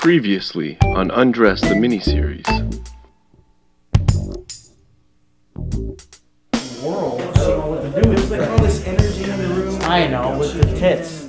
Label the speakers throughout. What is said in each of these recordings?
Speaker 1: Previously on Undressed the miniseries.
Speaker 2: World. I don't know what to do. There's like all this energy in the room. I know, with the tits.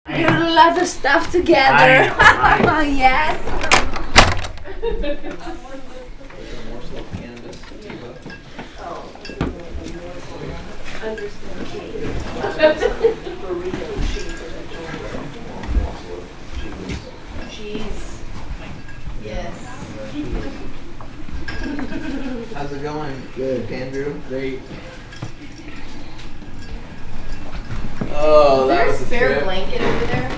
Speaker 3: Put a lot of stuff together. Yes. Cheese. Yes.
Speaker 4: How's it going? Good. Andrew? Great. Oh,
Speaker 3: Is there a spare blanket over there?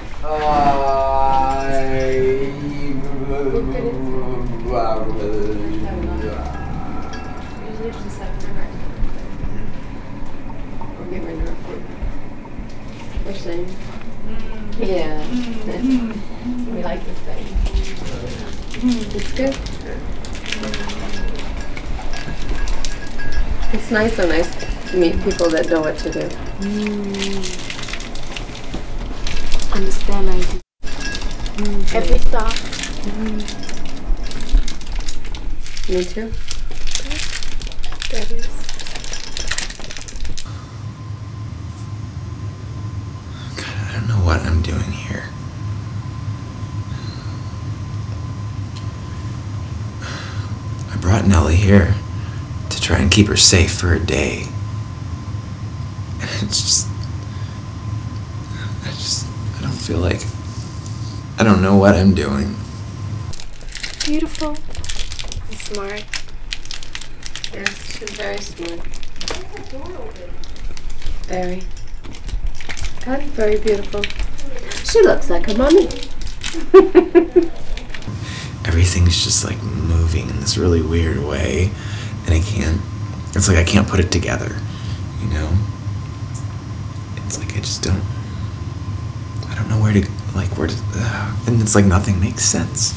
Speaker 3: Usually just have dinner. Or get rid of it. We're same. Yeah. We like the same. It's good. It's nice and nice to meet people that know what to do. Understand ideas. Every thought. Me too. That is.
Speaker 4: God, I don't know what I'm doing here. I brought Nellie here to try and keep her safe for a day. It's just, I don't feel like, I don't know what I'm doing.
Speaker 3: Beautiful. And smart. Yes, she's very smart. Very. God, very beautiful. She looks like her mommy.
Speaker 4: Everything's just like moving in this really weird way, and it's like I can't put it together, you know? It's like I just don't know where to, and it's like nothing makes sense.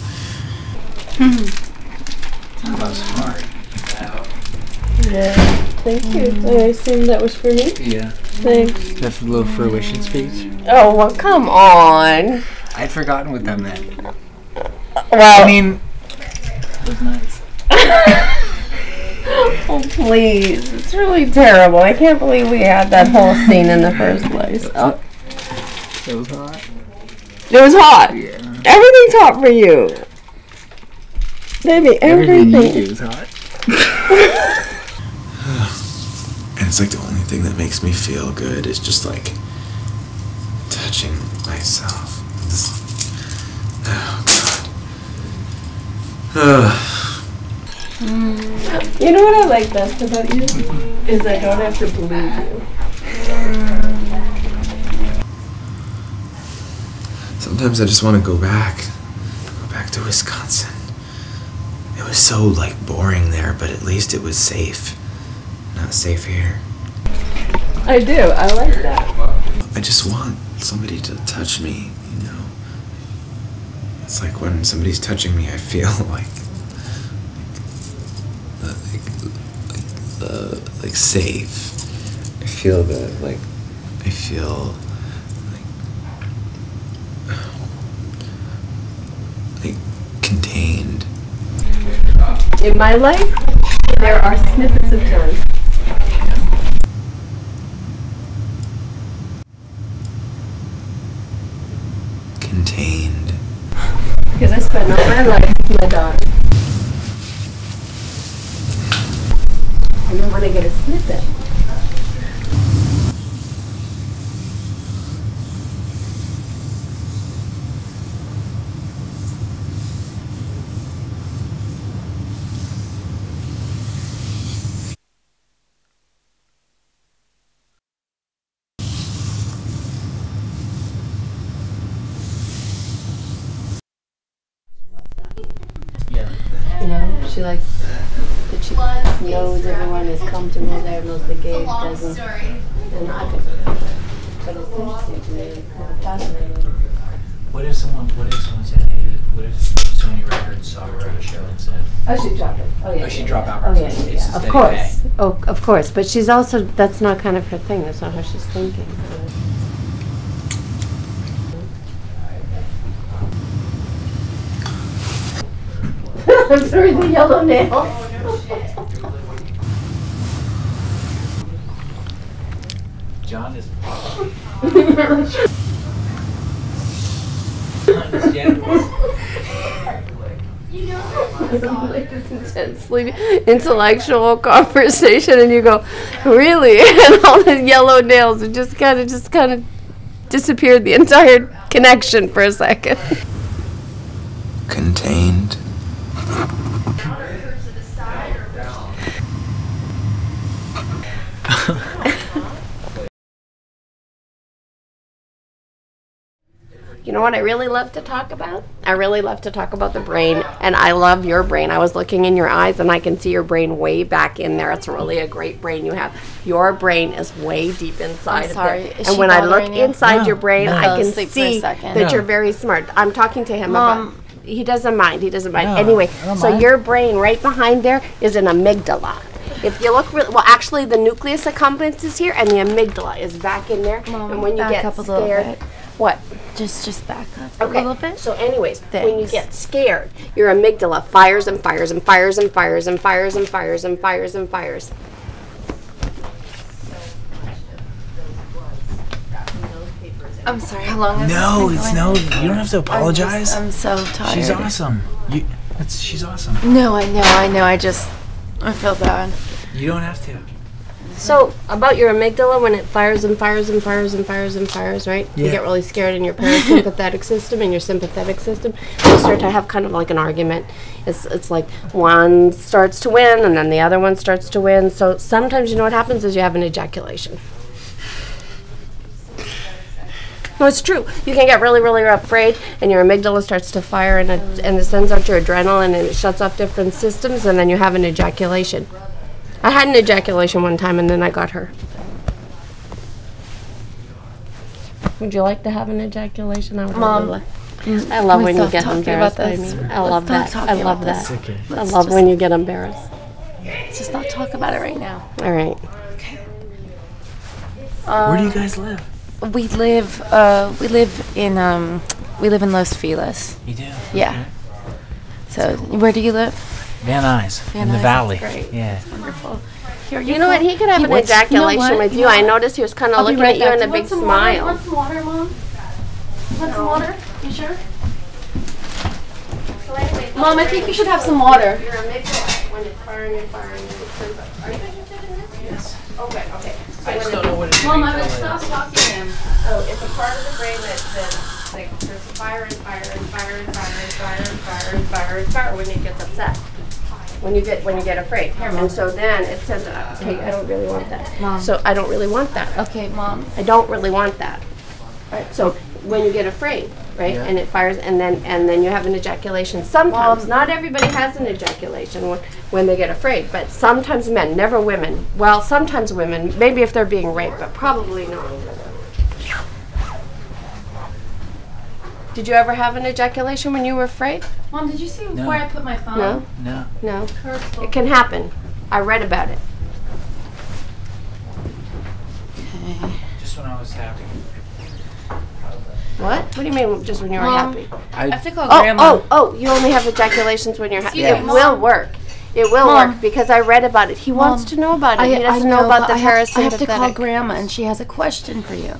Speaker 2: Talk about smart.
Speaker 3: Yeah, thank you. I assume that was for me?
Speaker 2: Yeah.
Speaker 3: Thanks.
Speaker 2: That's a little fruition speech.
Speaker 3: Oh, well, come on.
Speaker 2: I'd forgotten what that meant.
Speaker 3: Well,
Speaker 2: I mean, it was nice.
Speaker 3: oh, please. It's really terrible. I can't believe we had that whole scene in the first place. Oh.
Speaker 2: It was hot.
Speaker 3: It was hot.
Speaker 2: Yeah.
Speaker 3: Everything's hot for you. Baby, everything.
Speaker 2: You do is hot.
Speaker 4: And it's like the only thing that makes me feel good is just like touching myself.
Speaker 3: You know what I like best about you? Is I don't have to believe you.
Speaker 4: Sometimes I just want to go back to Wisconsin. It was so like boring there, but at least it was safe. Not safe here.
Speaker 3: I do. I like that.
Speaker 4: I just want somebody to touch me, you know. It's like when somebody's touching me, I feel like safe. I feel that, like contained.
Speaker 3: In my life, there are snippets of time.
Speaker 4: Contained.
Speaker 3: Because I spent all my life with my daughter. And then when I get a snippet, She likes that she knows everyone is comfortable there, knows the gig, doesn't. And I could, but it's interesting to me, fascinating.
Speaker 5: What if someone said, hey, what if Sony Records saw her at a show and said,
Speaker 3: Oh, she'd drop it. Oh, yeah.
Speaker 5: oh, she'd drop out.
Speaker 3: Oh, yeah,
Speaker 5: It's
Speaker 3: yeah.
Speaker 5: a
Speaker 3: Of
Speaker 5: steady
Speaker 3: course.
Speaker 5: pay.
Speaker 3: Oh, of course. But she's also, that's not kind of her thing. That's not how she's thinking. I'm sorry, the yellow nails.
Speaker 5: John is
Speaker 3: like this intensely intellectual conversation, and you go, really? And all the yellow nails it just kind of disappeared the entire connection for a second.
Speaker 4: Contained.
Speaker 3: You know what I really love to talk about? I really love to talk about the brain, and I love your brain. I was looking in your eyes, and I can see your brain way back in there. It's really a great brain you have. Your brain is way deep inside of there. And when I look inside your brain, I can see that you're very smart. I'm talking to him about... He doesn't mind. He doesn't mind. Anyway, so your brain right behind there is an amygdala. If you look really well, actually the nucleus accumbens is here, and the amygdala is back in there.
Speaker 6: Mom,
Speaker 3: and when you get scared, what?
Speaker 6: Just back up
Speaker 3: a little bit. So anyways, when you get scared, your amygdala fires and fires and fires and fires and fires and fires and fires and fires.
Speaker 6: I'm sorry, how long has
Speaker 5: No,
Speaker 6: this
Speaker 5: it's
Speaker 6: been
Speaker 5: no.
Speaker 6: going?
Speaker 5: You don't have to apologize.
Speaker 6: I'm so tired.
Speaker 5: She's awesome. She's awesome.
Speaker 6: No, I know. I feel bad.
Speaker 5: You don't have to.
Speaker 3: So about your amygdala, when it fires and fires and fires and fires and fires, right?
Speaker 5: Yeah.
Speaker 3: You get really scared in your parasympathetic system and your sympathetic system. You start to have kind of like an argument. It's like one starts to win and then the other one starts to win. So sometimes you know what happens is you have an ejaculation. No, it's true. You can get really, really afraid, and your amygdala starts to fire, and it sends out your adrenaline, and it shuts off different systems, and then you have an ejaculation. I had an ejaculation one time, and then I got her. Would you like to have an ejaculation? I would
Speaker 6: Mom,
Speaker 3: really like. I love when you get embarrassed by me. I love that. I love that.
Speaker 5: Okay.
Speaker 3: I love when you get embarrassed.
Speaker 6: Let's just not talk about it right now.
Speaker 3: All right.
Speaker 6: Okay.
Speaker 5: Where do you guys live?
Speaker 6: We live in Los Feliz.
Speaker 5: You do?
Speaker 6: Yeah. So where do you live?
Speaker 5: Van Nuys, in the
Speaker 6: Nuys,
Speaker 5: valley.
Speaker 6: that's great.
Speaker 5: Yeah.
Speaker 6: That's wonderful. Here,
Speaker 3: You know what? He could have an ejaculation with you. I noticed he was kind of looking at you and a big smile.
Speaker 6: Want some water, Mom? Want some water? You sure? Mom, I think you should have some water.
Speaker 3: Your amygdala, when it's firing and firing, and it turns up. Are you interested in this?
Speaker 5: Yes.
Speaker 3: Okay, okay. So
Speaker 5: I just
Speaker 3: when
Speaker 5: don't know what it is.
Speaker 6: Mom, I'm gonna stop talking to him.
Speaker 3: Oh, it's a part of the brain that like there's fire and fire and fire and fire and fire and fire and fire and fire when it gets upset. When you get afraid. And so then it says, okay, I don't really want that.
Speaker 6: Mom.
Speaker 3: So I don't really want that.
Speaker 6: Okay, Mom.
Speaker 3: I don't really want that. Right. So when you get afraid, right, and it fires, and then you have an ejaculation. Sometimes, not everybody has an ejaculation when they get afraid, but sometimes men, never women. Well, sometimes women, maybe if they're being raped, but probably not. Did you ever have an ejaculation when you were afraid?
Speaker 6: Mom, did you see
Speaker 5: No.
Speaker 6: where I put my phone?
Speaker 3: No?
Speaker 5: No.
Speaker 3: No. It can happen. I read about it.
Speaker 6: Okay.
Speaker 5: Just when I was happy.
Speaker 3: What? What do you mean just when you were
Speaker 6: Mom,
Speaker 3: happy?
Speaker 6: I have to call Grandma.
Speaker 3: Oh, you only have ejaculations when you're happy.
Speaker 6: Yeah.
Speaker 3: It will work. It will
Speaker 6: Mom.
Speaker 3: work because I read about it. He wants to know about it. He doesn't know about the
Speaker 6: I have to call
Speaker 3: parasympathetic.
Speaker 6: Grandma, and she has a question for you.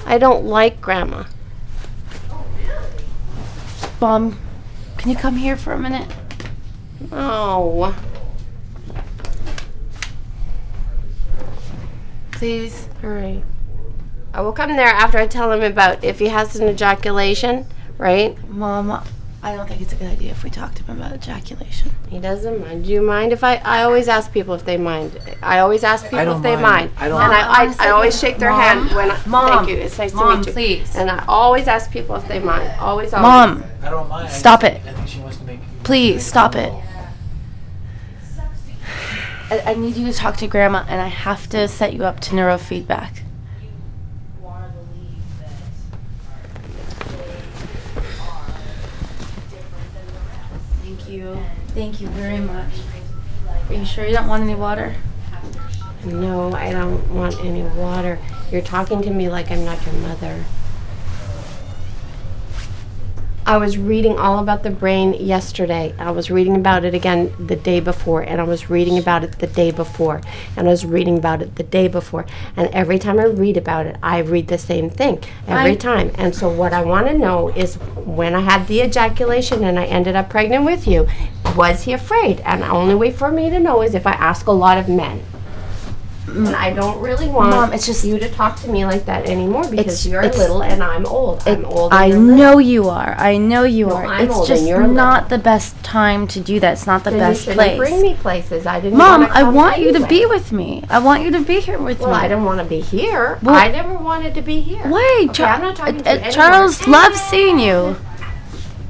Speaker 3: I don't like Grandma.
Speaker 6: Mom, can you come here for a minute?
Speaker 3: Oh.
Speaker 6: Please?
Speaker 3: All right. I will come there after I tell him about if he has an ejaculation, right?
Speaker 6: Mom, I don't think it's a good idea if we talk to him about ejaculation.
Speaker 3: He doesn't mind. Do you mind if I always ask people if they mind. I always ask people
Speaker 5: don't
Speaker 3: if they
Speaker 5: mind.
Speaker 3: mind.
Speaker 5: I don't
Speaker 3: And
Speaker 5: mind.
Speaker 3: I always shake their hand when I,
Speaker 6: Mom.
Speaker 3: thank you. It's nice to
Speaker 6: Mom,
Speaker 3: meet you.
Speaker 6: please.
Speaker 3: And I always ask people if they mind. Always.
Speaker 6: Mom,
Speaker 5: I don't mind.
Speaker 6: Stop it.
Speaker 5: I think she wants to make.
Speaker 6: please, stop it. I need you to talk to Grandma, and I have to set you up to neurofeedback. Thank you. Thank you very much. Are you sure you don't want any water?
Speaker 3: No, I don't want any water. You're talking to me like I'm not your mother. I was reading all about the brain yesterday. I was reading about it again the day before, and I was reading about it the day before, and I was reading about it the day before. And every time I read about it, I read the same thing every time. And so what I want to know is, when I had the ejaculation and I ended up pregnant with you, was he afraid? And the only way for me to know is if I ask a lot of men. And I don't really want
Speaker 6: Mom, it's just
Speaker 3: you to talk to me like that anymore, because you're
Speaker 6: it's
Speaker 3: little and I'm old. I'm old.
Speaker 6: I know you are. I know you
Speaker 3: Well,
Speaker 6: are.
Speaker 3: I'm
Speaker 6: It's
Speaker 3: old
Speaker 6: just
Speaker 3: and you're
Speaker 6: not
Speaker 3: little.
Speaker 6: the best time to do that. It's not the
Speaker 3: Then
Speaker 6: best
Speaker 3: you
Speaker 6: place.
Speaker 3: bring me places. I didn't.
Speaker 6: Mom,
Speaker 3: wanna
Speaker 6: I
Speaker 3: come
Speaker 6: want you to
Speaker 3: anyway.
Speaker 6: be with me. I want you to be here with
Speaker 3: Well,
Speaker 6: me.
Speaker 3: I don't want to be here.
Speaker 6: Well,
Speaker 3: I never wanted to be here.
Speaker 6: Wait,
Speaker 3: Okay, I'm not talking to you anymore.
Speaker 6: Charles loves seeing you.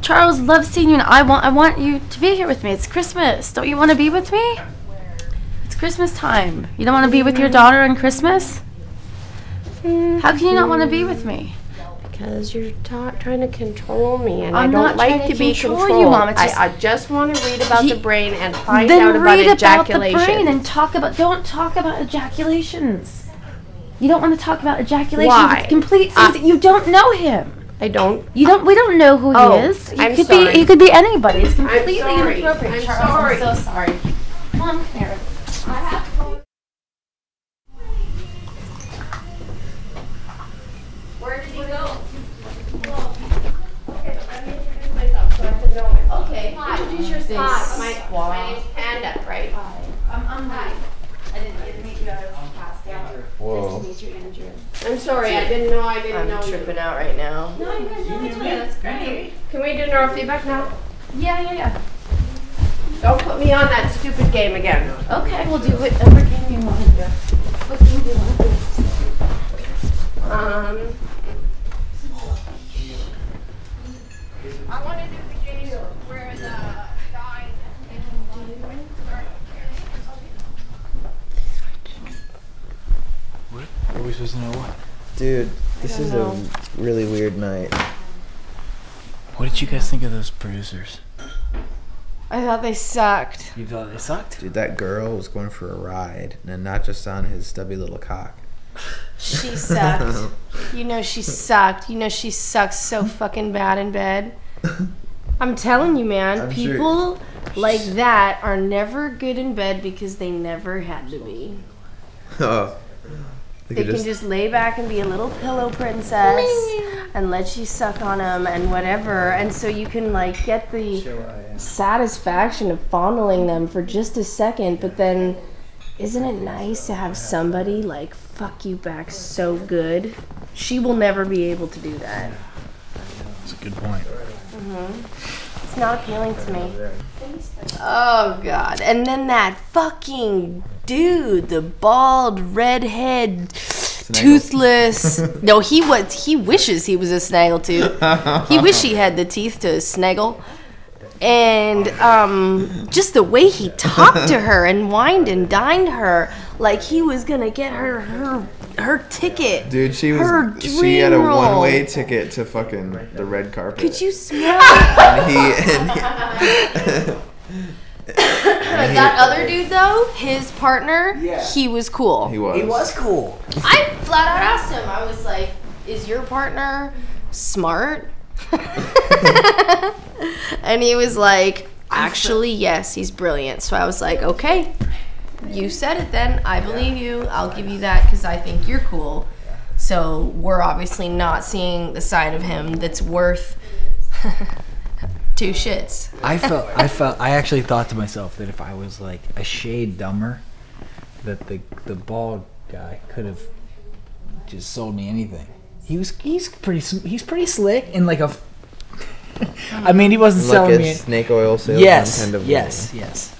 Speaker 6: Charles loves seeing you, and I want you to be here with me. It's Christmas. Don't you want to be with me? It's Christmas time. You don't want to be with your daughter on Christmas? How can you not want to be with me?
Speaker 3: Because you're trying to control me, and
Speaker 6: I'm
Speaker 3: I
Speaker 6: not
Speaker 3: don't like
Speaker 6: trying
Speaker 3: to
Speaker 6: to
Speaker 3: be
Speaker 6: control
Speaker 3: controlled.
Speaker 6: you, Mom. It's just-
Speaker 3: I just want to read about the brain and find
Speaker 6: Then
Speaker 3: out about
Speaker 6: read about
Speaker 3: ejaculation.
Speaker 6: the brain and don't talk about ejaculations. You don't want to talk about ejaculations.
Speaker 3: Why?
Speaker 6: With complete things that you don't know him.
Speaker 3: I don't.
Speaker 6: We don't know who
Speaker 3: Oh,
Speaker 6: he is.
Speaker 3: I'm
Speaker 6: He
Speaker 3: sorry.
Speaker 6: could be anybody. It's completely
Speaker 3: sorry.
Speaker 6: inappropriate.
Speaker 3: I'm
Speaker 6: Charles,
Speaker 3: sorry.
Speaker 6: I'm so sorry. Mom, come here.
Speaker 3: Where did he go? Okay, but let me introduce myself so I can know him.
Speaker 6: Okay,
Speaker 3: Hi.
Speaker 6: introduce yourself.
Speaker 3: My name's Panda, right?
Speaker 6: I'm Hi. I didn't get to meet you guys past out.
Speaker 4: Whoa.
Speaker 6: Nice to meet you, Andrew.
Speaker 3: I'm sorry, I didn't know you.
Speaker 2: tripping out right now.
Speaker 6: No, you guys know each other. That's great.
Speaker 3: Can we do neurofeedback now?
Speaker 6: Yeah.
Speaker 3: Don't put me on that stupid game again.
Speaker 6: Okay, we'll do whatever game you want to do. What game do you want to do?
Speaker 3: I want to do the game where the guy
Speaker 5: Are we supposed to know what?
Speaker 4: Dude, this is a really weird night.
Speaker 5: What did you guys think of those producers?
Speaker 2: I thought they sucked.
Speaker 5: You thought they sucked?
Speaker 4: Dude, that girl was going for a ride, and not just on his stubby little cock.
Speaker 2: She sucked. You know she sucked. You know she sucks so fucking bad in bed. I'm telling you, man.
Speaker 4: I'm sure-
Speaker 2: People like that are never good in bed because they never had to be.
Speaker 4: Oh.
Speaker 2: They can just lay back and be a little pillow princess and let you suck on them and whatever. And so you can like get the satisfaction of fondling them for just a second. But then isn't it nice to have somebody like fuck you back so good? She will never be able to do that.
Speaker 5: That's a good point.
Speaker 2: It's not appealing to me. Oh God. And then that fucking dude, the bald redhead toothless. No, he wishes he was a snaggletooth. He wish he had the teeth to snaggle. And just the way he talked to her and wined and dined her like he was gonna get her ticket.
Speaker 4: Dude, she
Speaker 2: her
Speaker 4: she had a
Speaker 2: dream role.
Speaker 4: one-way ticket to fucking the red carpet.
Speaker 2: Could you smell that other dude though? His partner, he was cool.
Speaker 4: He was.
Speaker 5: cool.
Speaker 2: I flat out asked him. I was like, "Is your partner smart?" And he was like, "Actually, yes, he's brilliant." So I was like, "Okay, you said it then. I believe you. I'll give you that because I think you're cool." So we're obviously not seeing the side of him that's worth two shits.
Speaker 5: I actually thought to myself that if I was like a shade dumber, that the bald guy could have just sold me anything. He's pretty slick and like a. I mean, he wasn't
Speaker 4: Like
Speaker 5: selling
Speaker 4: a
Speaker 5: me.
Speaker 4: snake oil salesman
Speaker 5: Yes,
Speaker 4: kind of.
Speaker 5: yes.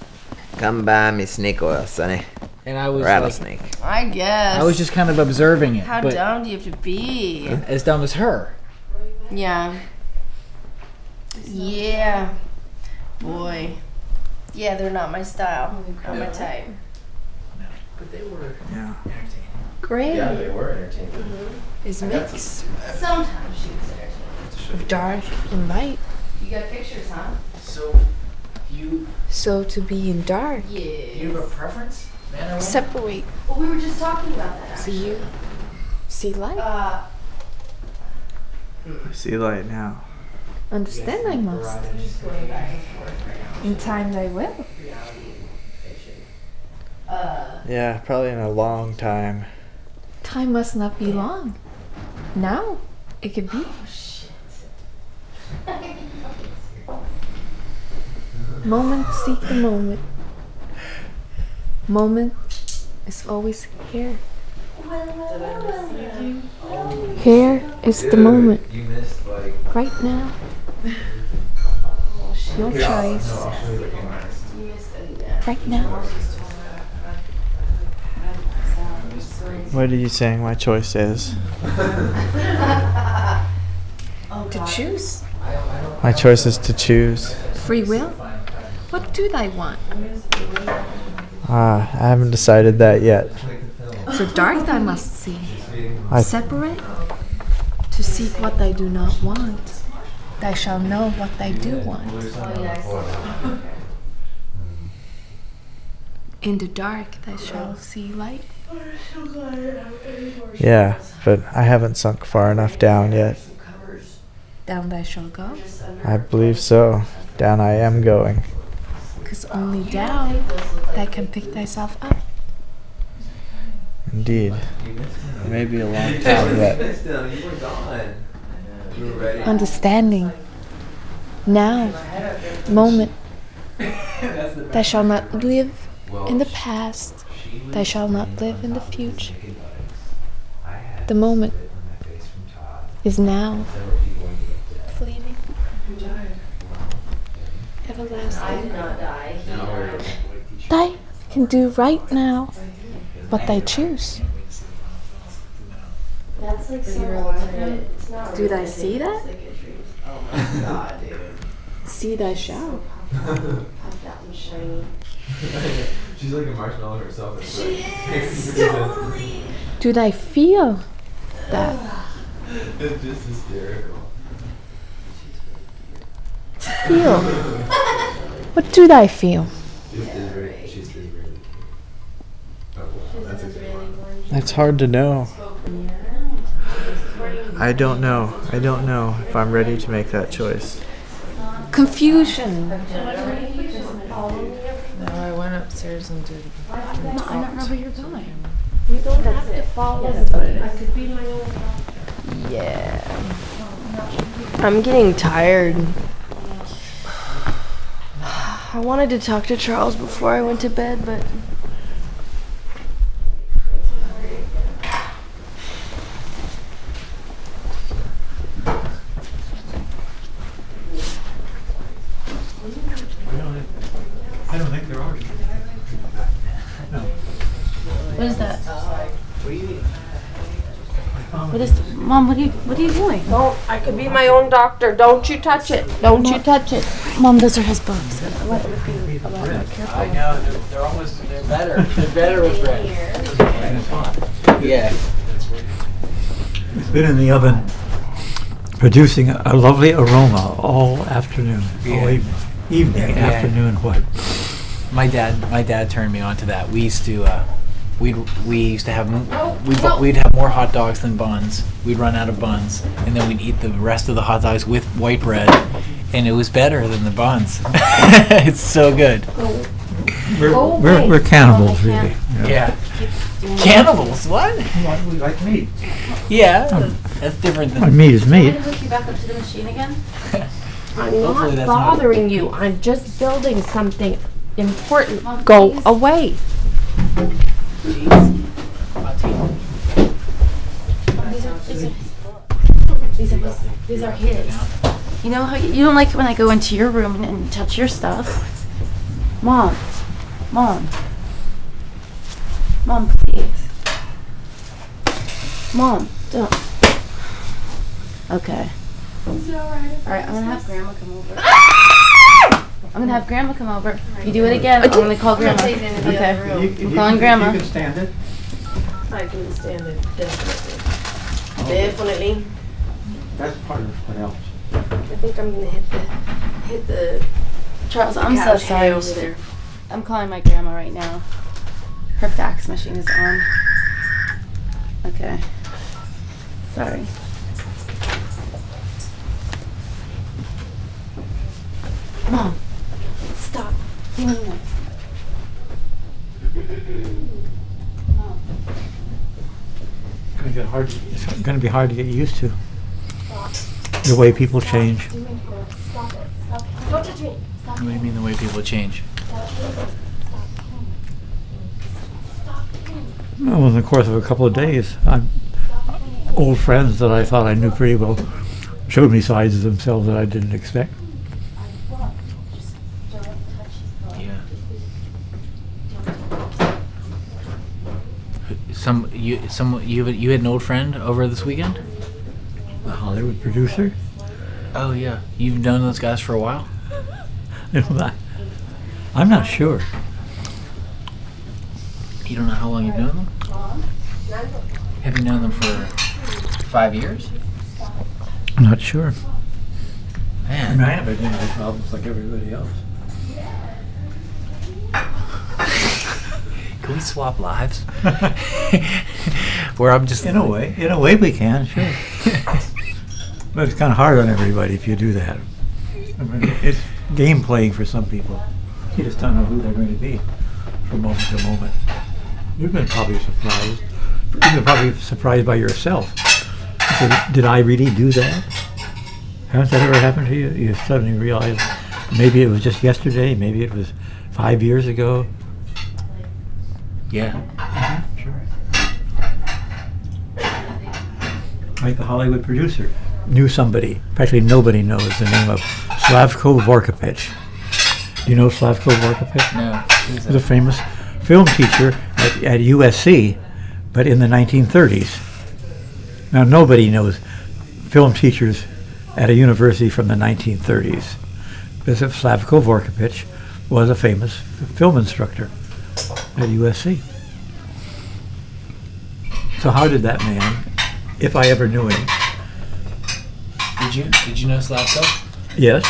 Speaker 4: Come buy me snake oil, sonny.
Speaker 5: And I was
Speaker 4: Rattlesnake.
Speaker 2: I guess.
Speaker 5: I was just kind of observing it.
Speaker 2: How
Speaker 5: but
Speaker 2: dumb do you have to be?
Speaker 5: as dumb as her.
Speaker 2: Yeah. Yeah. Boy. Yeah, they're not my style. Not my type.
Speaker 5: Yeah.
Speaker 2: Great.
Speaker 4: Yeah, they were entertaining.
Speaker 2: Is mixed.
Speaker 6: Sometimes she was entertaining.
Speaker 2: Dark and light.
Speaker 6: You got pictures, huh?
Speaker 5: So, you
Speaker 2: So to be in dark,
Speaker 5: have a preference, man or woman?
Speaker 2: separate.
Speaker 6: Well, we were just talking about that.
Speaker 2: See you. See light.
Speaker 6: Uh,
Speaker 5: I see light now.
Speaker 2: Understand I must. In time I will.
Speaker 5: Yeah, probably in a long time.
Speaker 2: Time must not be long. Now it could be. Moment seek the moment. Moment is always here. Here is the moment.
Speaker 5: You missed like
Speaker 2: Right now. Your choice. Right now.
Speaker 5: What are you saying my choice is?
Speaker 2: To choose.
Speaker 5: My choice is to choose.
Speaker 2: Free will. What do I want?
Speaker 5: I haven't decided that yet.
Speaker 2: So dark I must see.
Speaker 5: I
Speaker 2: Separate. To seek what I do not want. I shall know what I do want. In the dark I shall see light.
Speaker 5: Yeah, but I haven't sunk far enough down yet.
Speaker 2: Down I shall go.
Speaker 5: I believe so. Down I am going.
Speaker 2: 'Cause only down I can pick thyself up.
Speaker 5: Indeed. Maybe a long time yet.
Speaker 2: Understanding. Now. Moment. Thou shalt not live in the past. Thou shalt not live in the future. The moment is now. Fleeting. Everlasting. Thy can do right now what thy choose.
Speaker 3: That's like so
Speaker 2: Do thy see that? See thy shall.
Speaker 4: She's like a marshmallow herself.
Speaker 2: Do thy feel that?
Speaker 4: It's just hysterical.
Speaker 2: Feel. What do thy feel?
Speaker 4: She's really. Oh, wow. That's a good one.
Speaker 5: It's hard to know. I don't know. I don't know if I'm ready to make that choice.
Speaker 2: Confusion.
Speaker 7: No, I went upstairs and did.
Speaker 6: I don't know where you're going.
Speaker 3: You don't have to follow it. I could be my own.
Speaker 2: Yeah. I'm getting tired. I wanted to talk to Charles before I went to bed, but
Speaker 8: I don't think there are.
Speaker 6: What is that? What is, Mom? What are you doing?
Speaker 3: Don't. I could be my own doctor. Don't you touch it. Don't you touch it.
Speaker 6: Mom, those are his books.
Speaker 5: I know, they're better. They're better with red. Yeah.
Speaker 8: It's been in the oven producing a lovely aroma all afternoon. All evening, afternoon, what?
Speaker 5: My dad turned me on to that. We used to have we'd have more hot dogs than buns. We'd run out of buns, and then we'd eat the rest of the hot dogs with white bread, and it was better than the buns. It's so good.
Speaker 8: We're cannibals, really.
Speaker 5: Yeah. Cannibals? What?
Speaker 8: We like meat.
Speaker 5: Yeah, that's different
Speaker 8: My
Speaker 5: than.
Speaker 8: meat is
Speaker 6: Want me
Speaker 8: meat.
Speaker 6: to hook you back up to the machine again?
Speaker 3: I'm
Speaker 5: Hopefully
Speaker 3: not
Speaker 5: that's not-
Speaker 3: bothering you. I'm just building something important.
Speaker 6: Mom,
Speaker 3: Go
Speaker 6: please.
Speaker 3: away.
Speaker 6: These are his. You know how you don't like it when I go into your room and touch your stuff. Mom, please. Mom, don't. Okay. Is it alright? Alright, I'm gonna have Grandma come over. I'm gonna have Grandma come over. If you do it again, I'm gonna call Grandma. Okay. I'm calling Grandma.
Speaker 8: You can stand it?
Speaker 2: I can stand it, definitely. Definitely.
Speaker 8: That's part of what helps.
Speaker 2: I think I'm gonna hit the
Speaker 6: Charles, I'm so
Speaker 2: couch
Speaker 6: sorry.
Speaker 2: over there.
Speaker 6: I'm calling my grandma right now. Her fax machine is on. Okay. Sorry. Mom, stop doing this. Mom.
Speaker 8: It's going to be hard to get used to. The way people change.
Speaker 2: Stop it. Stop. Don't touch me.
Speaker 5: What do you mean the way people change?
Speaker 8: Well, in the course of a couple of days, old friends that I thought I knew pretty well showed me sides of themselves that I didn't expect.
Speaker 5: Yeah. You had an old friend over this weekend?
Speaker 8: The Hollywood producer.
Speaker 5: Oh yeah. You've known those guys for a while?
Speaker 8: I'm not sure.
Speaker 5: You don't know how long you've known them? Have you known them for 5 years?
Speaker 8: I'm not sure.
Speaker 5: Man.
Speaker 8: I have identity problems like everybody else.
Speaker 5: Can we swap lives? Where I'm just
Speaker 8: In a way we can, sure. But it's kind of hard on everybody if you do that. I mean, it's game playing for some people. You just don't know who they're going to be from moment to moment. You've been probably surprised. You've been probably surprised by yourself. You said, did I really do that? Hasn't that ever happened to you? You suddenly realize maybe it was just yesterday, maybe it was 5 years ago.
Speaker 5: Yeah.
Speaker 8: Sure. Like the Hollywood producer knew somebody. Practically nobody knows the name of Slavko Vorkapich. Do you know Slavko Vorkapich?
Speaker 5: No.
Speaker 8: He was a famous film teacher at USC, but in the 1930s. Now nobody knows film teachers at a university from the 1930s. Because Slavko Vorkapich was a famous film instructor at USC. So how did that man, if I ever knew him?
Speaker 5: Did you know Slavko?
Speaker 8: Yes.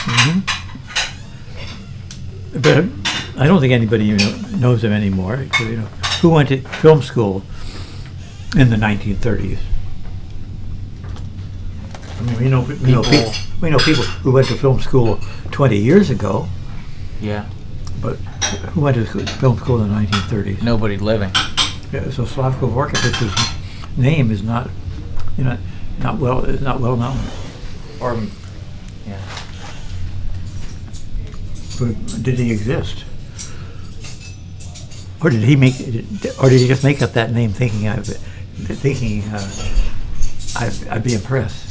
Speaker 8: But I don't think anybody knows him anymore. Who went to film school in the 1930s? I mean, we know people who went to film school 20 years ago.
Speaker 5: Yeah.
Speaker 8: But who went to film school in the 1930s?
Speaker 5: Nobody living.
Speaker 8: Yeah, so Slavko Vorkapich's name is not well known.
Speaker 5: Or, yeah.
Speaker 8: But did he exist? Or did he just make up that name thinking I'd be impressed?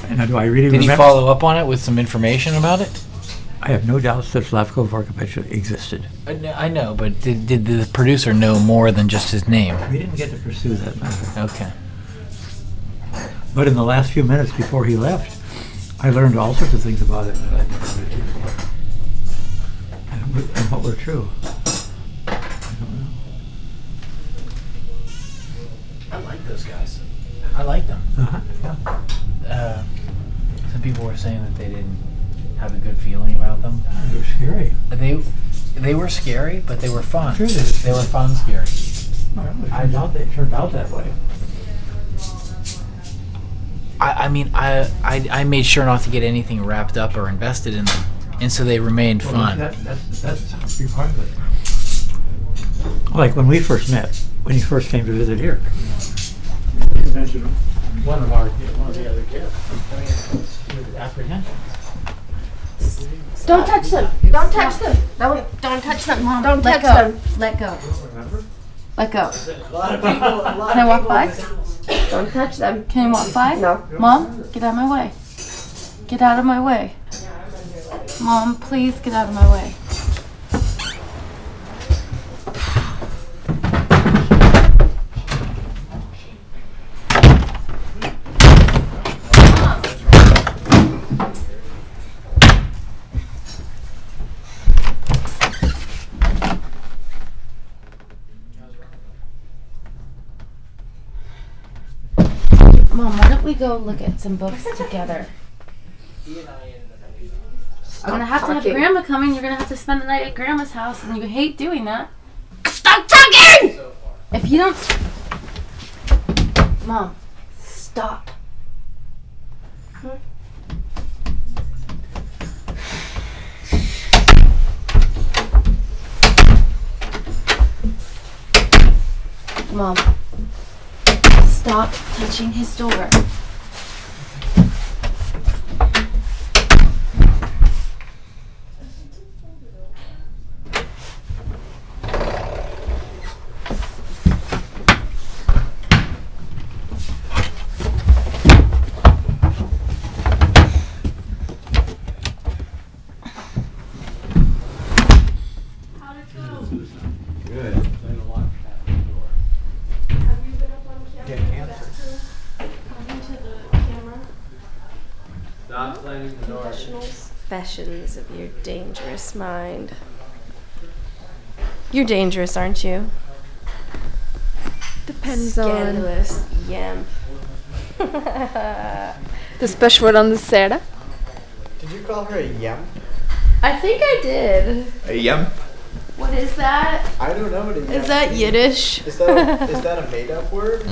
Speaker 8: And do I really
Speaker 5: Did
Speaker 8: remember?
Speaker 5: he follow up on it with some information about it?
Speaker 8: I have no doubts that Slavko Vorkapich existed.
Speaker 5: I know, but did the producer know more than just his name?
Speaker 8: We didn't get to pursue that matter.
Speaker 5: Okay.
Speaker 8: But in the last few minutes before he left, I learned all sorts of things about him that I never knew before. And what were true. I don't know.
Speaker 5: I like those guys. I like them.
Speaker 8: Yeah.
Speaker 5: Some people were saying that they didn't have a good feeling about them.
Speaker 8: They were scary.
Speaker 5: They were scary, but they were fun.
Speaker 8: Sure
Speaker 5: They were fun scary.
Speaker 8: I doubt they turned out that way.
Speaker 5: I mean, I made sure not to get anything wrapped up or invested in them, and so they remained fun.
Speaker 8: That's a big part of it. Like when we first met, when you first came to visit here, you mentioned one of the other guests with apprehension.
Speaker 2: Don't touch them. Don't touch them. Don't touch them.
Speaker 6: Mom,
Speaker 2: Don't
Speaker 6: let
Speaker 2: touch
Speaker 6: go.
Speaker 2: them.
Speaker 6: Let go.
Speaker 8: Remember?
Speaker 6: Let go.
Speaker 8: A lot of people.
Speaker 6: Can I walk by?
Speaker 2: Don't touch them.
Speaker 6: Can you walk by?
Speaker 2: No.
Speaker 6: Mom, get out of my way. Get out of my way. Mom, please get out of my way. go look at some books together. I'm gonna have to have Grandma coming. You're gonna have to spend the night at Grandma's house, and you hate doing that.
Speaker 3: Stop talking!
Speaker 6: If you don't... Mom, stop. Mom, stop touching his door.
Speaker 2: Confessions of your dangerous mind. You're dangerous, aren't you?
Speaker 7: Depends
Speaker 2: Scandalous yamp.
Speaker 7: The special word on the Sarah.
Speaker 9: Did you call her a yamp?
Speaker 2: I think I did.
Speaker 4: A yump.
Speaker 2: What is that?
Speaker 9: I don't know what a yamp
Speaker 2: Is that Yiddish?
Speaker 9: Is that a made-up word?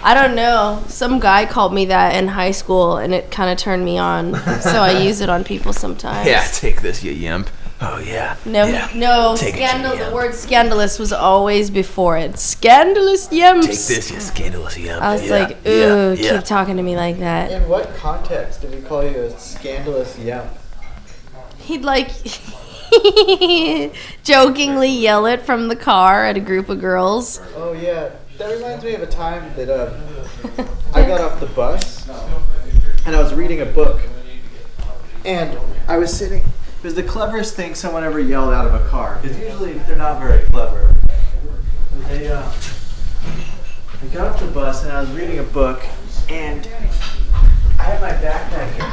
Speaker 2: I don't know. Some guy called me that in high school, and it kind of turned me on. So I use it on people sometimes.
Speaker 4: Yeah, take this, you yump. Oh, yeah.
Speaker 2: No,
Speaker 4: yeah.
Speaker 2: no.
Speaker 4: Take
Speaker 2: Scandal.
Speaker 4: it, you
Speaker 2: The
Speaker 4: yump.
Speaker 2: word scandalous was always before it. Scandalous yamps.
Speaker 4: Take this, you scandalous yump.
Speaker 2: I was
Speaker 4: yeah.
Speaker 2: like, ooh,
Speaker 4: yeah.
Speaker 2: keep talking to me like that.
Speaker 9: In what context did he call you a scandalous yamp?
Speaker 2: He'd like jokingly yell it from the car at a group of girls.
Speaker 9: Oh yeah, that reminds me of a time that I got off the bus and I was reading a book, and I was sitting. It was the cleverest thing someone ever yelled out of a car, because usually they're not very clever. I got off the bus and I was reading a book, and I had my backpack here.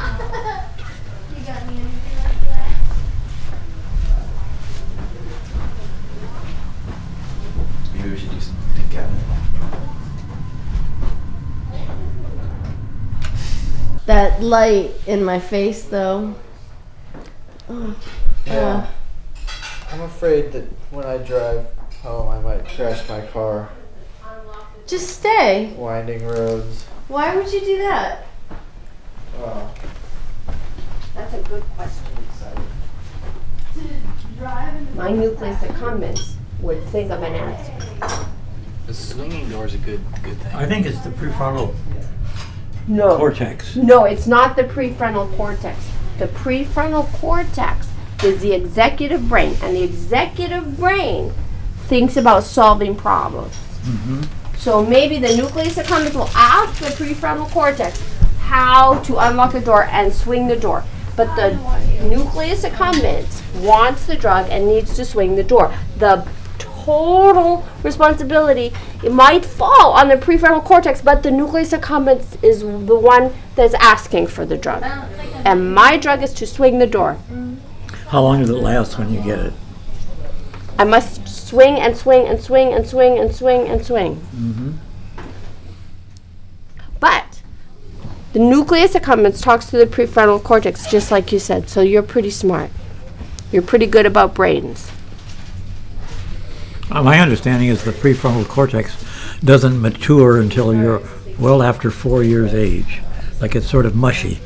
Speaker 2: You got me anything like that?
Speaker 4: Maybe we should do something together.
Speaker 2: That light in my face, though.
Speaker 9: Yeah. I'm afraid that when I drive home, I might crash my car.
Speaker 2: Just stay.
Speaker 9: Winding roads.
Speaker 2: Why would you do that?
Speaker 9: Oh.
Speaker 3: That's a good question. My nucleus accumbens would think of an answer.
Speaker 5: The swinging door is a good thing.
Speaker 8: I think it's the prefrontal
Speaker 3: No.
Speaker 8: cortex.
Speaker 3: No, it's not the prefrontal cortex. The prefrontal cortex is the executive brain, and the executive brain thinks about solving problems.
Speaker 8: Mm-hmm.
Speaker 3: So maybe the nucleus accumbens will ask the prefrontal cortex how to unlock the door and swing the door. But the nucleus accumbens wants the drug and needs to swing the door. The total responsibility, it might fall on the prefrontal cortex, but the nucleus accumbens is the one that's asking for the drug. And my drug is to swing the door.
Speaker 8: How long does it last when you get it?
Speaker 3: I must swing and swing and swing and swing and swing and swing.
Speaker 8: Mm-hmm.
Speaker 3: But the nucleus accumbens talks to the prefrontal cortex, just like you said. So you're pretty smart. You're pretty good about brains.
Speaker 8: My understanding is the prefrontal cortex doesn't mature until you're well after 4 years age. Like it's sort of mushy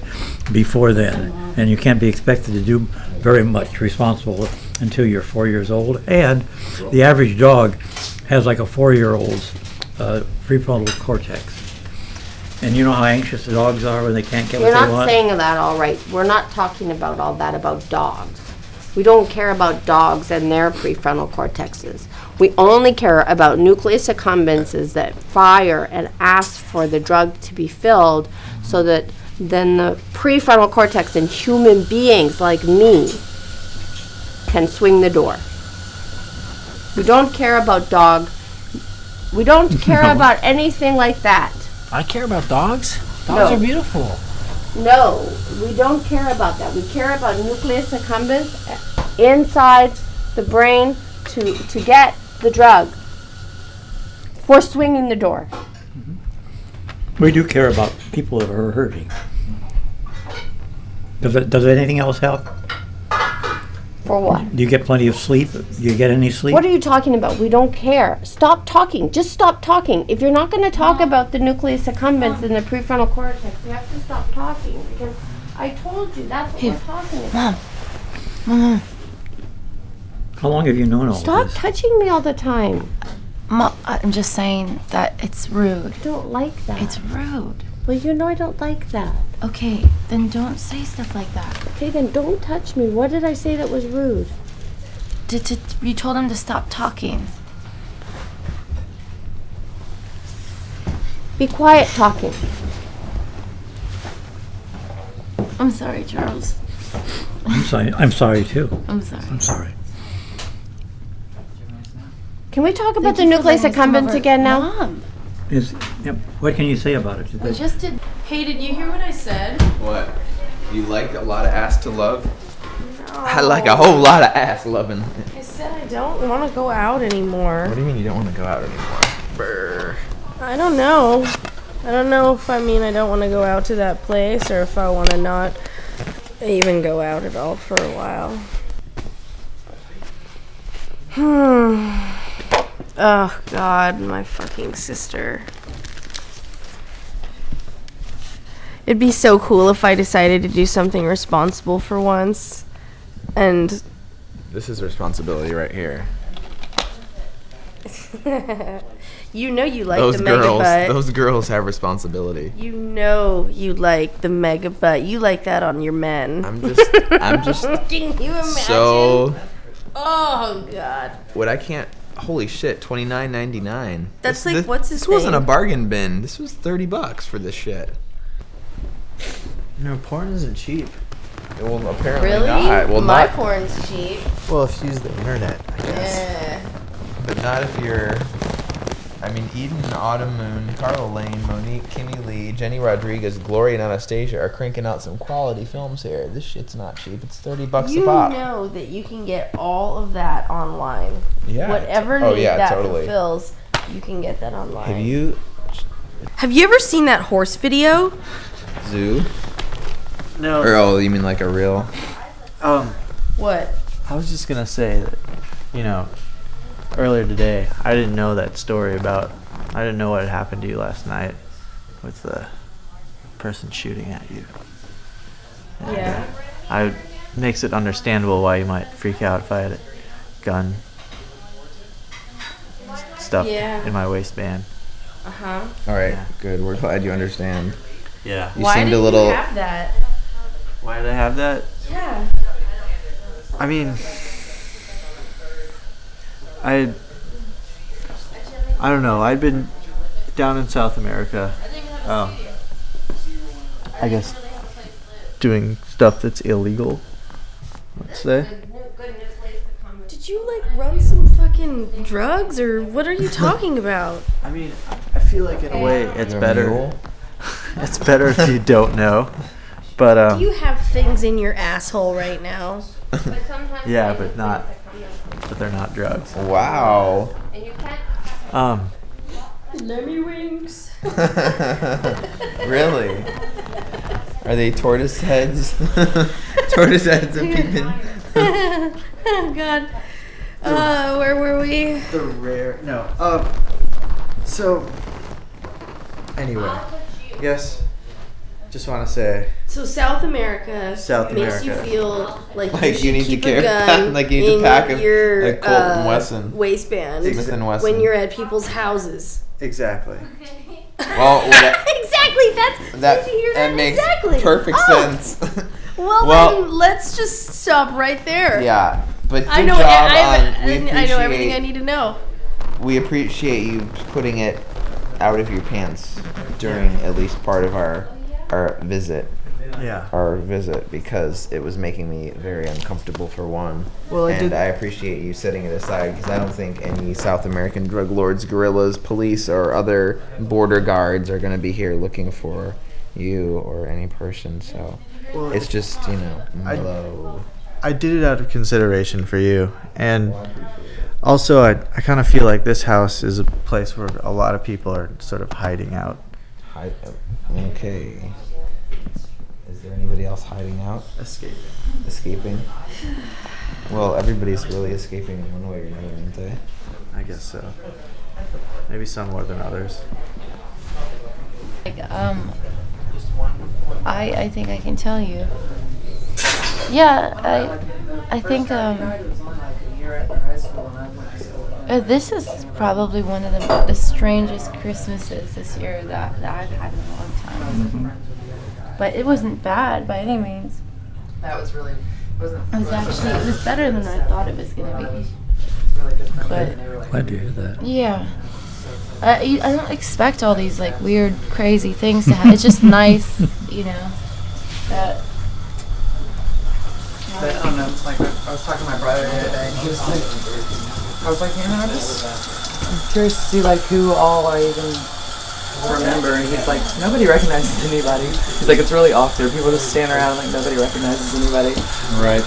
Speaker 8: before then. And you can't be expected to do very much responsible until you're 4 years old. And the average dog has like a 4-year-old's prefrontal cortex. And you know how anxious the dogs are when they can't get
Speaker 3: You're
Speaker 8: what they
Speaker 3: not
Speaker 8: want?
Speaker 3: saying that all right. We're not talking about all that about dogs. We don't care about dogs and their prefrontal cortexes. We only care about nucleus accumbens that fire and ask for the drug to be filled, so that then the prefrontal cortex in human beings like me can swing the door. We don't care about dog. We don't care about anything like that.
Speaker 5: I care about dogs. Dogs
Speaker 3: No.
Speaker 5: are beautiful.
Speaker 3: No, we don't care about that. We care about nucleus accumbens inside the brain to get the drug for swinging the door.
Speaker 8: We do care about people that are hurting. Does anything else help?
Speaker 3: For what?
Speaker 8: Do you get plenty of sleep? Do you get any sleep?
Speaker 3: What are you talking about? We don't care. Stop talking. Just stop talking. If you're not going to talk about the nucleus accumbens and the prefrontal cortex, you have to stop talking because I told you that's what we're talking about.
Speaker 6: Mom.
Speaker 8: How long have you known all
Speaker 3: Stop
Speaker 8: this?
Speaker 3: touching me all the time.
Speaker 6: Mom, I'm just saying that it's rude.
Speaker 3: I don't like that.
Speaker 6: It's rude.
Speaker 3: Well, you know I don't like that.
Speaker 6: Okay, then don't say stuff like that.
Speaker 3: Okay, then don't touch me. What did I say that was rude?
Speaker 6: You told him to stop talking.
Speaker 3: Be quiet talking.
Speaker 6: I'm sorry, Charles.
Speaker 8: I'm sorry too.
Speaker 6: I'm sorry.
Speaker 8: I'm sorry.
Speaker 3: Can we talk about
Speaker 6: Thank
Speaker 3: the
Speaker 6: you for
Speaker 3: nucleus
Speaker 6: letting us come
Speaker 3: accumbens
Speaker 6: over.
Speaker 3: again now?
Speaker 6: Mom.
Speaker 8: What can you say about it?
Speaker 6: We just did.
Speaker 2: Hey, did you hear what I said?
Speaker 4: What? You like a lot of ass to love? No. I like a whole lot of ass loving.
Speaker 2: I said I don't want to go out anymore.
Speaker 4: What do you mean you don't want to go out anymore? Brr.
Speaker 2: I don't know. I don't know if I mean I don't want to go out to that place or if I want to not even go out at all for a while. Oh, God, my fucking sister. It'd be so cool if I decided to do something responsible for once. And
Speaker 4: This is responsibility right here.
Speaker 2: you know you like
Speaker 4: Those
Speaker 2: the mega
Speaker 4: girls,
Speaker 2: butt.
Speaker 4: those girls have responsibility.
Speaker 2: You know you like the mega butt. You like that on your men.
Speaker 4: I'm just
Speaker 2: Can you imagine?
Speaker 4: so.
Speaker 2: Oh, God.
Speaker 4: What I can't. Holy shit! $29.99.
Speaker 2: That's
Speaker 4: This-
Speaker 2: like, what's his
Speaker 4: This wasn't
Speaker 2: name?
Speaker 4: a bargain bin. This was $30 for this shit.
Speaker 9: No, porn isn't cheap.
Speaker 4: Well, apparently
Speaker 2: Really?
Speaker 4: not. Well,
Speaker 2: My
Speaker 4: not.
Speaker 2: porn's cheap.
Speaker 9: Well, if you use the internet, I guess.
Speaker 2: Yeah.
Speaker 4: But not if you're. I mean, Eden, Autumn Moon, Carla Lane, Monique, Kimmy Lee, Jenny Rodriguez, Gloria, and Anastasia are cranking out some quality films here. This shit's not cheap. It's $30
Speaker 2: You
Speaker 4: a pop.
Speaker 2: know that you can get all of that online.
Speaker 4: Yeah.
Speaker 2: Whatever
Speaker 4: Oh,
Speaker 2: need
Speaker 4: yeah,
Speaker 2: that
Speaker 4: totally.
Speaker 2: fulfills, you can get that online.
Speaker 4: Have you
Speaker 2: Have you ever seen that horse video?
Speaker 4: Zoo?
Speaker 9: No.
Speaker 4: Or oh, you mean like a real?
Speaker 2: What?
Speaker 9: I was just gonna say that, earlier today, I didn't know that story about. I didn't know what had happened to you last night with the person shooting at you. And,
Speaker 2: Yeah.
Speaker 9: makes it understandable why you might freak out if I had a gun stuffed in my waistband.
Speaker 2: Uh-huh.
Speaker 4: All right,
Speaker 9: Yeah.
Speaker 4: good. We're glad you understand.
Speaker 9: Yeah.
Speaker 4: You
Speaker 2: Why
Speaker 4: seemed
Speaker 2: did
Speaker 4: a little.
Speaker 2: you have that?
Speaker 9: Why did I have that?
Speaker 2: Yeah.
Speaker 9: I mean, I don't know. I'd been down in South America. I guess doing stuff that's illegal. Let's say.
Speaker 2: Did you like run some fucking drugs or what are you talking about?
Speaker 9: I mean, I feel like in a way it's
Speaker 4: You're a
Speaker 9: better.
Speaker 4: mule?
Speaker 9: It's better if you don't know. But
Speaker 2: Do you have things in your asshole right now?
Speaker 9: yeah, but they're not drugs.
Speaker 4: Wow.
Speaker 2: Lemmy wings.
Speaker 4: Really? Are they tortoise heads? Tortoise heads and peeping.
Speaker 2: Oh God. Where were we?
Speaker 9: The rare so anyway, yes. Just want to say
Speaker 2: So South America
Speaker 9: South
Speaker 2: makes you
Speaker 9: America.
Speaker 2: feel like
Speaker 4: Like
Speaker 2: you
Speaker 4: you need to
Speaker 2: keep
Speaker 4: carry-
Speaker 2: a gun
Speaker 4: like you need to
Speaker 2: in
Speaker 4: pack
Speaker 2: your
Speaker 4: a Colt and Wesson.
Speaker 2: waistband
Speaker 4: Smith and Wesson.
Speaker 2: when you're at people's houses.
Speaker 9: exactly.
Speaker 4: Well,
Speaker 2: Exactly. Did you hear that?
Speaker 4: makes
Speaker 2: Exactly.
Speaker 4: perfect
Speaker 2: Oh.
Speaker 4: sense.
Speaker 2: Well,
Speaker 4: Well-
Speaker 2: then let's just stop right there.
Speaker 4: Yeah, but good
Speaker 2: I know.
Speaker 4: job
Speaker 2: I know everything I need to know.
Speaker 4: We appreciate you putting it out of your pants during at least part of our visit.
Speaker 9: Yeah.
Speaker 4: Our visit, because it was making me very uncomfortable for one.
Speaker 9: Well,
Speaker 4: I appreciate you setting it aside, because I don't think any South American drug lords, guerrillas, police, or other border guards are going to be here looking for you or any person. So it's just mellow.
Speaker 9: I did it out of consideration for you, and also I kind of feel like this house is a place where a lot of people are sort of hiding out.
Speaker 4: Hide. Okay. Is there anybody else hiding out?
Speaker 9: Escaping.
Speaker 4: Escaping? Well, everybody's really escaping in one way or another, aren't they?
Speaker 9: I guess so. Maybe some more than others.
Speaker 6: Like, I think I can tell you. Yeah, I think, this is probably one of the strangest Christmases this year that I've had in a long time.
Speaker 5: Mm-hmm.
Speaker 6: But it wasn't bad by any means.
Speaker 10: That was really,
Speaker 6: It was better than I thought it was gonna be. But
Speaker 5: Glad to hear that.
Speaker 6: yeah, I don't expect all these like weird, crazy things to happen. It's just nice, you know. That
Speaker 10: but I don't know, like I was talking to my brother the other day, and he was like, I was like, man, I'm curious to see like who all I even remember, and he's like, nobody recognizes anybody. He's like, it's really awkward. People just stand around like nobody recognizes anybody.
Speaker 5: Right.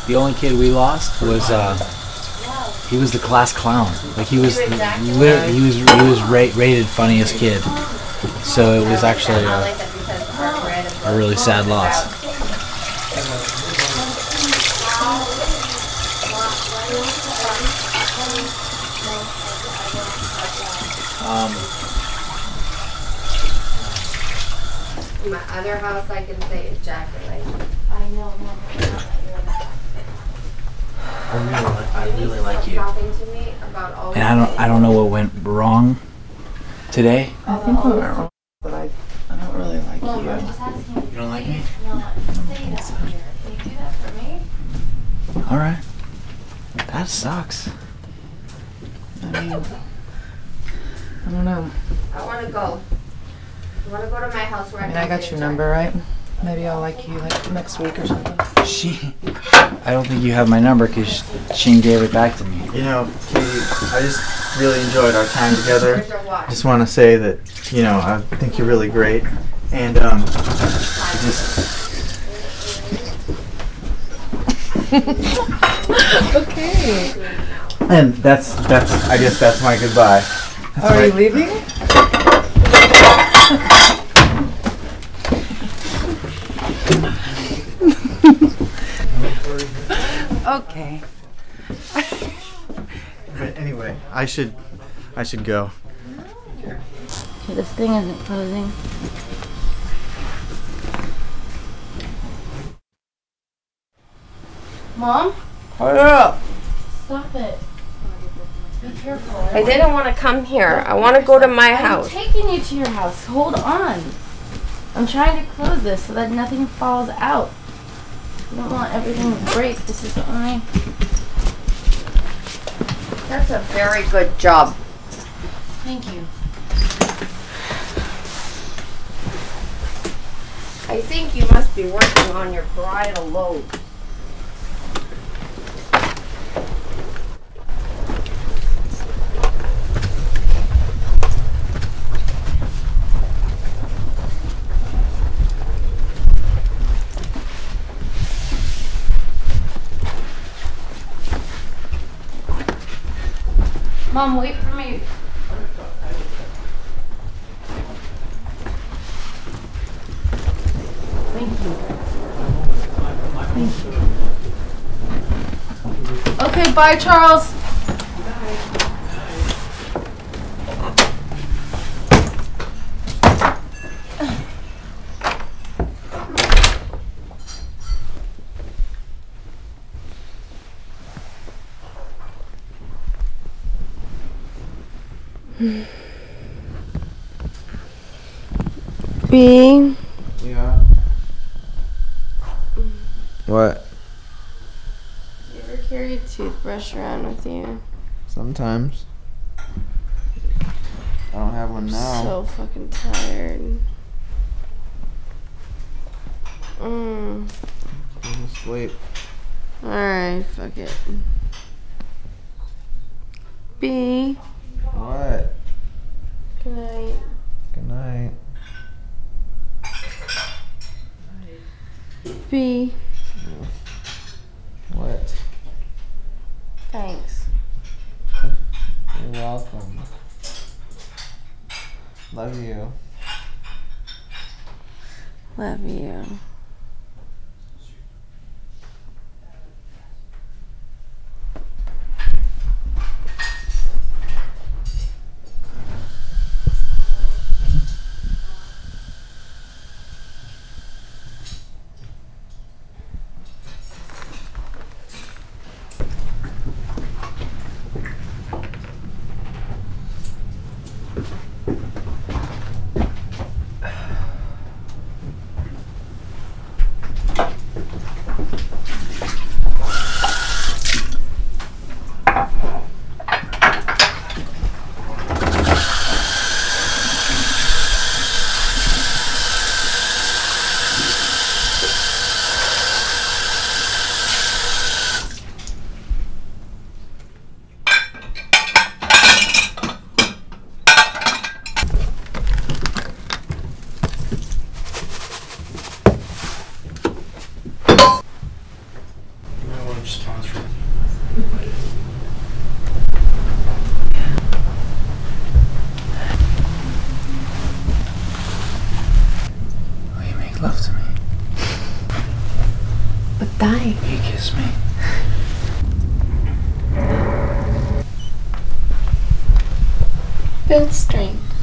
Speaker 5: The only kid we lost was he was the class clown. Like he was rated funniest kid. So it was actually a really sad loss.
Speaker 3: My other house, I can say ejaculate.
Speaker 6: I know.
Speaker 5: I really like you.
Speaker 3: Talking to me about all.
Speaker 5: And I don't know what went wrong today.
Speaker 10: I think we went wrong, but I don't really like you.
Speaker 5: You don't like me?
Speaker 6: Can you do that for me?
Speaker 5: All right. That sucks.
Speaker 10: I mean, I don't know.
Speaker 3: I want to go. I want to go to my house where
Speaker 10: I mean, I got your number, right? Maybe I'll like you like next week or something.
Speaker 5: I don't think you have my number because Sheen gave it back to me.
Speaker 9: You know, Katie, I just really enjoyed our time together. I just want to say that, you know, I think you're really great. And,
Speaker 10: Okay.
Speaker 9: And that's, I guess that's my goodbye.
Speaker 10: Are you leaving? Okay.
Speaker 9: But anyway, I should go.
Speaker 6: Okay, this thing isn't closing. Mom?
Speaker 3: Hold up.
Speaker 6: Stop it. Be careful.
Speaker 3: I didn't want to come here. I want to go to my house.
Speaker 6: I'm taking you to your house. Hold on. I'm trying to close this so that nothing falls out. I don't want everything to break. This is only...
Speaker 3: That's a very good job.
Speaker 6: Thank you.
Speaker 3: I think you must be working on your bridal load.
Speaker 6: Mom, wait for me. Thank you. Thank you. Okay, bye, Charles.
Speaker 3: B.
Speaker 9: Yeah. What?
Speaker 3: You ever carry a toothbrush around with you?
Speaker 9: Sometimes. I don't have one now.
Speaker 3: So fucking tired.
Speaker 9: Go to sleep.
Speaker 3: Alright, fuck it. B.
Speaker 9: What?
Speaker 3: Good night.
Speaker 9: Good night.
Speaker 3: B.
Speaker 9: What?
Speaker 3: Thanks.
Speaker 9: You're welcome.
Speaker 6: Love you.
Speaker 4: Love to me.
Speaker 3: But die.
Speaker 4: You kiss me.
Speaker 3: Build strength.